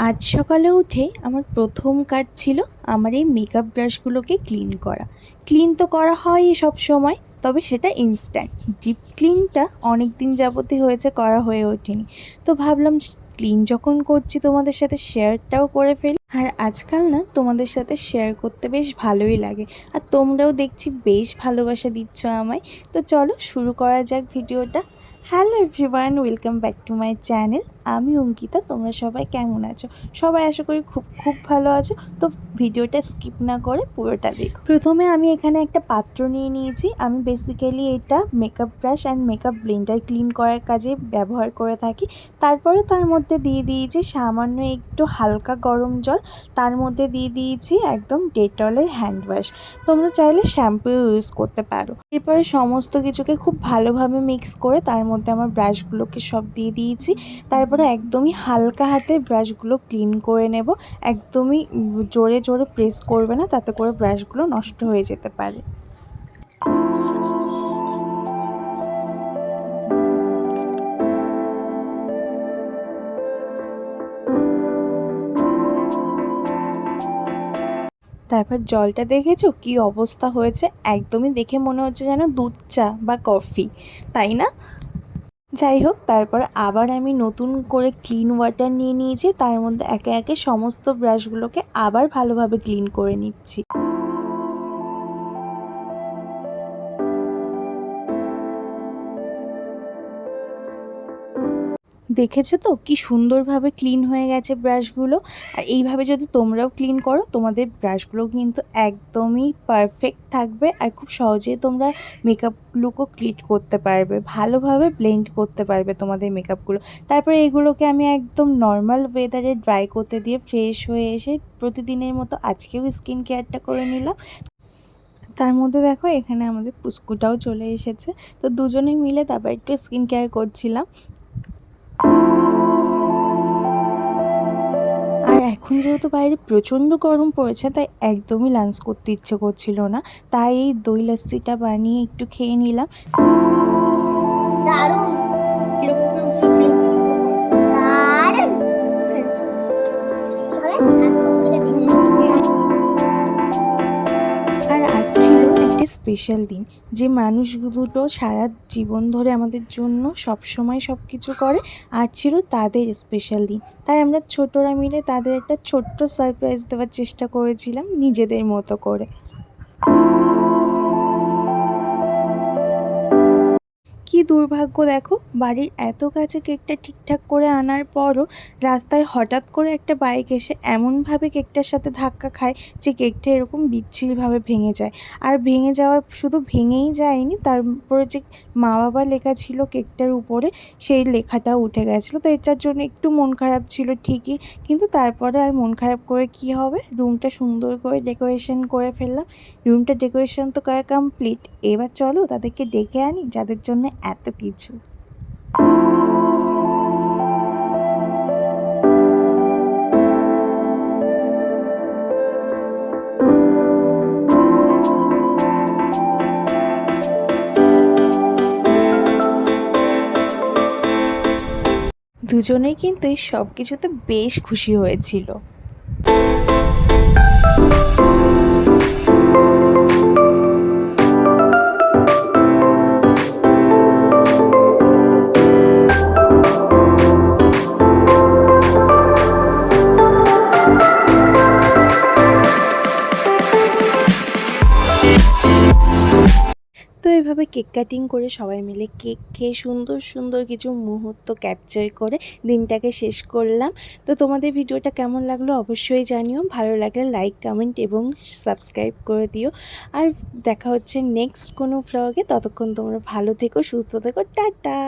আজ সকালে উঠে আমার প্রথম কাজ ছিল আমার এই মেকআপ ব্রাশগুলোকে ক্লিন করা। ক্লিন তো করা হয়ই সব সময়, তবে সেটা ইনস্ট্যান্ট। ডিপ ক্লিনটা অনেক দিন যাবতই হয়েছে, করা হয়ে ওঠেনি। তো ভাবলাম ক্লিন যখন করছি তোমাদের সাথে শেয়ারটাও করে ফেলি। আর আজকাল না তোমাদের সাথে শেয়ার করতে বেশ ভালোই লাগে, আর তোমরাও দেখছি বেশ ভালোবাসা দিচ্ছ আমায়। তো চলো শুরু করা যাক ভিডিওটা। Hello everyone, welcome back to my channel. আমি অঙ্কিতা। তোমরা সবাই কেমন আছো? সবাই আশা করি খুব খুব ভালো আছো। তো ভিডিওটা স্কিপ না করে পুরোটা দেখো। প্রথমে আমি এখানে একটা পাত্র নিয়ে নিয়েছি। আমি বেসিক্যালি এটা makeup brush and makeup Blender clean করার কাজে ব্যবহার করে থাকি। তারপরে তার মধ্যে দিয়ে দিয়েছি সামান্য একটু হালকা গরম জল। তার মধ্যে দিয়ে দিয়েছি একদম ডেটলের হ্যান্ড ওয়াশ। তোমরা চাইলে শ্যাম্পু ইউজ করতে পারো। এরপরে সমস্ত কিছুকে খুব ভালোভাবে মিক্স করে তার মধ্যে আমার ব্রাশগুলোকে সব দিয়ে দিয়েছি। তারপরে একদমই হালকা হাতে ব্রাশগুলো ক্লিন করে নেব। একদমই জোরে জোরে প্রেস করবে না, তাতে করে ব্রাশগুলো নষ্ট হয়ে যেতে পারে। তারপর জলটা দেখেছো কী অবস্থা হয়েছে? একদমই দেখে মনে হচ্ছে যেন দুধ চা বা কফি, তাই না? যাই হোক, তারপর আবার আমি নতুন করে ক্লিন ওয়াটার নিয়ে নিয়েছি। তার মধ্যে একে একে সমস্ত ব্রাশগুলোকে আবার ভালোভাবে ক্লিন করে নিচ্ছি। দেখেছো তো কি সুন্দরভাবে ক্লিন হয়ে গেছে ব্রাশগুলো। আর এইভাবে যদি তোমরাও ক্লিন করো, তোমাদের ব্রাশগুলো কিন্তু একদমই পারফেক্ট থাকবে। আর খুব সহজেই তোমরা মেকআপ লুকও ক্রিয়েট করতে পারবে, ভালোভাবে ব্লেন্ড করতে পারবে তোমাদের মেকআপগুলো। তারপরে এগুলোকে আমি একদম নর্মাল ওয়েদারে ড্রাই করতে দিয়ে ফ্রেশ হয়ে এসে প্রতিদিনের মতো আজকেও স্কিন কেয়ারটা করে নিলাম। তার মধ্যে দেখো এখানে আমাদের পুস্কুটাও চলে এসেছে। তো দুজনে মিলে তারপর একটু স্কিন কেয়ার করছিলাম। আর এখন যেহেতু বাইরে প্রচণ্ড গরম পড়েছে, তাই একদমই লাঞ্চ করতে ইচ্ছে করছিল না। তাই এই দই লস্যিটা বানিয়ে একটু খেয়ে নিলাম। আর আজ ছিল একটা স্পেশাল দিন। যে মানুষ দুটো সারা জীবন ধরে আমাদের জন্য সব সময় সব কিছু করে, আর ছিল তাদের স্পেশাল দিন। তাই আমরা ছোটরা মিলে তাদের একটা ছোট্ট সারপ্রাইজ দেওয়ার চেষ্টা করেছিলাম নিজেদের মতো করে। কি দুর্ভাগ্য দেখো, বাড়ির এত কাছে কেকটা ঠিকঠাক করে আনার পরও রাস্তায় হঠাৎ করে একটা বাইক এসে এমনভাবে কেকটার সাথে ধাক্কা খায় যে কেকটা এরকম বিচ্ছিরিভাবে ভেঙে যায়। আর ভেঙে যাওয়া শুধু ভেঙেই যায়নি, তারপরে যে মা বাবা লেখা ছিল কেকটার উপরে, সেই লেখাটাও উঠে গেছিলো। তো এটার জন্য একটু মন খারাপ ছিল ঠিকই, কিন্তু তারপরে আর মন খারাপ করে কি হবে, রুমটা সুন্দর করে ডেকোরেশন করে ফেললাম। রুমটা ডেকোরেশন তো করা কমপ্লিট। এবার চলো তাদেরকে ডেকে আনি যাদের জন্য এত কিছু। দুজনেই কিন্তু এই সব কিছুতে বেশ খুশি হয়েছিল। তো এইভাবে কেক কাটিং করে সবাই মিলে কেক খেয়ে সুন্দর সুন্দর কিছু মুহূর্ত ক্যাপচার করে দিনটাকে শেষ করলাম। তো তোমাদের ভিডিওটা কেমন লাগলো অবশ্যই জানিও। ভালো লাগলে লাইক, কমেন্ট এবং সাবস্ক্রাইব করে দিও। আর দেখা হচ্ছে নেক্সট কোনো ভ্লগে। ততক্ষণ তোমরা ভালো থেকো, সুস্থ থেকো, টাটা।